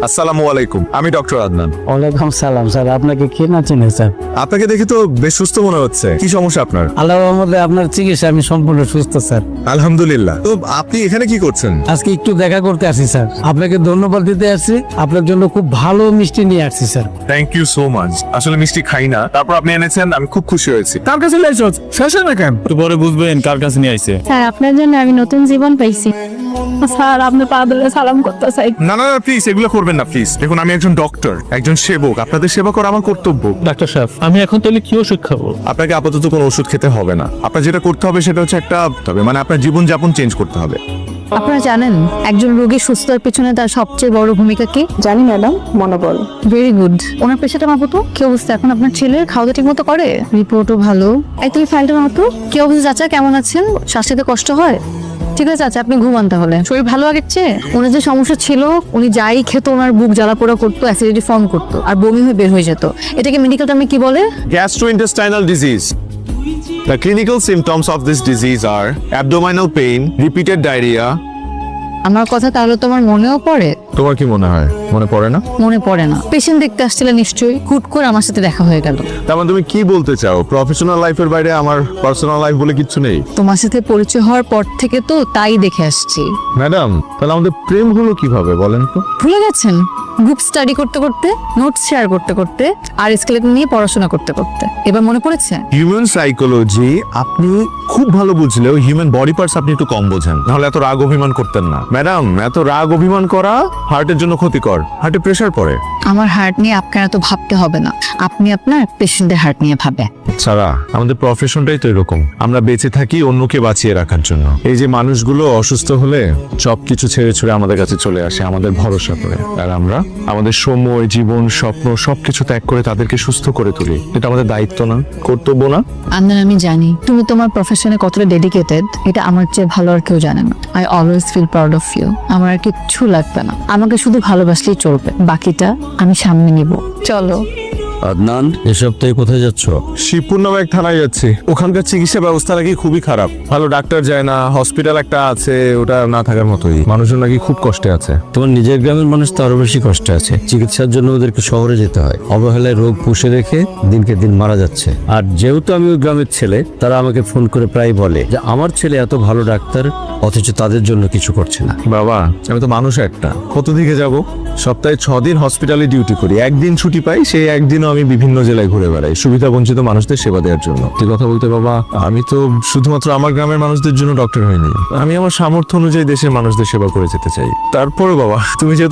আসসালামু আলাইকুম, আমি ডক্টর আদনান। ওয়ালাইকুম সালাম স্যার, আপনাকে কে না চেনে স্যার? আপনাকে দেখে তো বেশ সুস্থ মনে হচ্ছে। কি সমস্যা আপনার? আল্লাহর রহমতে আপনার চিকিৎসা আমি সম্পূর্ণ সুস্থ স্যার। আলহামদুলিল্লাহ। তো আপনি এখানে কি করছেন? আজকে একটু দেখা করতে আসছি স্যার, আপনাকে ধন্যবাদ দিতে আসছি। আপনার জন্য খুব ভালো মিষ্টি নিয়ে আসছি sir. Thank you so much. আসলে মিষ্টি খাই না, তারপর আপনি এনেছেন, আমি খুব খুশি হয়েছি। তার কাছে লাইসেন্স শেষ না কেন? একটু পরে বুঝবেন কার কাছে নিয়ে আইছে। স্যার আপনার জন্য আমি নতুন জীবন পাইছি। স্যার আপনি পা ধরে সালাম করতে চাই। না না না, প্লিজ এগুলো করবেন না প্লিজ। দেখুন, আমি একজন ডক্টর, একজন সেবক। আপনাদের সেবা করা আমার কর্তব্য। ডাক্তার সাহেব, আমি এখন তাহলে কি ওষুধ খাবো? আপনাকে আপাতত কোনো ওষুধ খেতে হবে না। আপনার যেটা করতে হবে সেটা হচ্ছে মানে আপনার জীবনযাপন চেঞ্জ করতে হবে। আপনারা জানেন একজন রোগী সুস্থতার পেছনে তার সবচেয়ে বড় ভূমিকা কি? জানি ম্যাডাম, মনোবল। Very good. ওনার পেশাটা মাপো তো, কি অবস্থা এখন আপনার ছেলের? খাওয়া ঠিক মতো করে? রিপোর্টও ভালো। এই তুমি ফাইলটা মাপো। কি অবস্থা চাচা, কেমন আছেন? শ্বাস নিতে কষ্ট হয়? ঠিক আছে চাচা, আপনি ঘুমান তাহলে। শরীর ভালো আগের চেয়ে? ওনার যে সমস্যা ছিল, উনি যাই খেত ওনার বুক জ্বালা পোড়া করতো, অ্যাসিডিটি ফর্ম করতো আর বমি হয়ে বের হয়ে যেত। এটাকে মেডিকেল টার্মে কি বলে? Gastrointestinal disease. The clinical symptoms of this disease are abdominal pain, repeated diarrhea. আমার কথা তাহলে তোমার মনেও পড়ে? তোমার কি মনে হয় মনে পড়ে না? মনে পড়ে না। পেশেন্ট দেখতে আসছিলে নিশ্চয়ই, হুট করে আমার সাথে দেখা হয়ে গেল। তার মানে তুমি কি বলতে চাও, প্রফেশনাল লাইফের বাইরে আমার পার্সোনাল লাইফ বলে কিছু নেই? তোমার সাথে পরিচয় হওয়ার পর থেকে তো তাই দেখে আসছি। ম্যাডাম, তাহলে আমাদের প্রেম হলো কিভাবে বলেন তো? ভুলে গেছেন? গ্রুপ স্টাডি করতে করতে, নোটস শেয়ার করতে করতে আর স্কেলেটন নিয়ে পড়াশোনা করতে করতে। এবার মনে পড়েছে? হিউম্যান সাইকোলজি আপনি খুব ভালো বুঝলেও হিউম্যান বডি পার্টস আপনি একটু কম বোঝেন। নাহলে এত রাগ অভিমান করতেন না। ম্যাডাম, এত রাগ অভিমান করা হার্টের জন্য ক্ষতিকর। হার্টে প্রেসার পড়ে। আমার হার্ট নিয়ে আপনার এত ভাবতে হবে না, আপনি আপনার পেশেন্টের হার্ট নিয়ে ভাবে। ছাড়া আমাদের প্রফেশনটাই তো এরকম, আমরা বেঁচে থাকি অন্যকে বাঁচিয়ে রাখার জন্য। এই যে মানুষগুলো অসুস্থ হলে সবকিছু ছেড়ে ছুড়ে আমাদের কাছে চলে আসে আমাদের ভরসা করে, আর আমরা আমাদের সময়, জীবন, স্বপ্ন সবকিছু ত্যাগ করে তাদেরকে সুস্থ করে তুলি। এটা আমাদের দায়িত্ব না, কর্তব্য না? আন্দান, আমি জানি তুমি তোমার প্রফেশনে কতটা ডেডিকেটেড, এটা আমার চেয়ে ভালো আর কেউ জানে না। I always feel proud of you. আমার আর কিচ্ছু লাগবে না, আমাকে শুধু ভালোবাসলেই চলবে, বাকিটা আমি সামনে নিব। চলো। আদনান, এ সপ্তাহে কোথায় যাচ্ছ? শিবপুর নামে এক থানায় যাচ্ছি। ওখানকার চিকিৎসা ব্যবস্থা নাকি খুবই খারাপ, ভালো ডাক্তার যায় না। হসপিটাল একটা আছে, ওটা না থাকার মতোই। মানুষজন নাকি খুব কষ্টে আছে। তোমার নিজের গ্রামের মানুষ তো আরো বেশি কষ্টে আছে। চিকিৎসার জন্য ওদেরকে শহরে যেতে হয়। অবহেলায় রোগ পুষে রেখে দিনকে দিন মারা যাচ্ছে। আর যেহেতু আমি ওই গ্রামের ছেলে, তারা আমাকে ফোন করে প্রায় বলে যে আমার ছেলে এত ভালো ডাক্তার, অথচ তাদের জন্য কিছু করছে না। বাবা, আমি তো মানুষ একটা, কত দিকে যাব? সপ্তাহে 6 দিন হসপিটালে ডিউটি করি, একদিন ছুটি পাই। সেই একদিনও আমি বিভিন্ন জেলায় ঘুরে বেড়াই সুবিধা বঞ্চিত মানুষদের সেবা দেওয়ার জন্য। তুই কথা বলতে বাবা, আমি তো শুধুমাত্র আমার গ্রামের মানুষদের জন্য ডক্টর হইনি, আমি আমার সামর্থ্য অনুযায়ী দেশের মানুষদের সেবা করে যেতে চাই। তারপরে বাবা, তুমি যেহেতু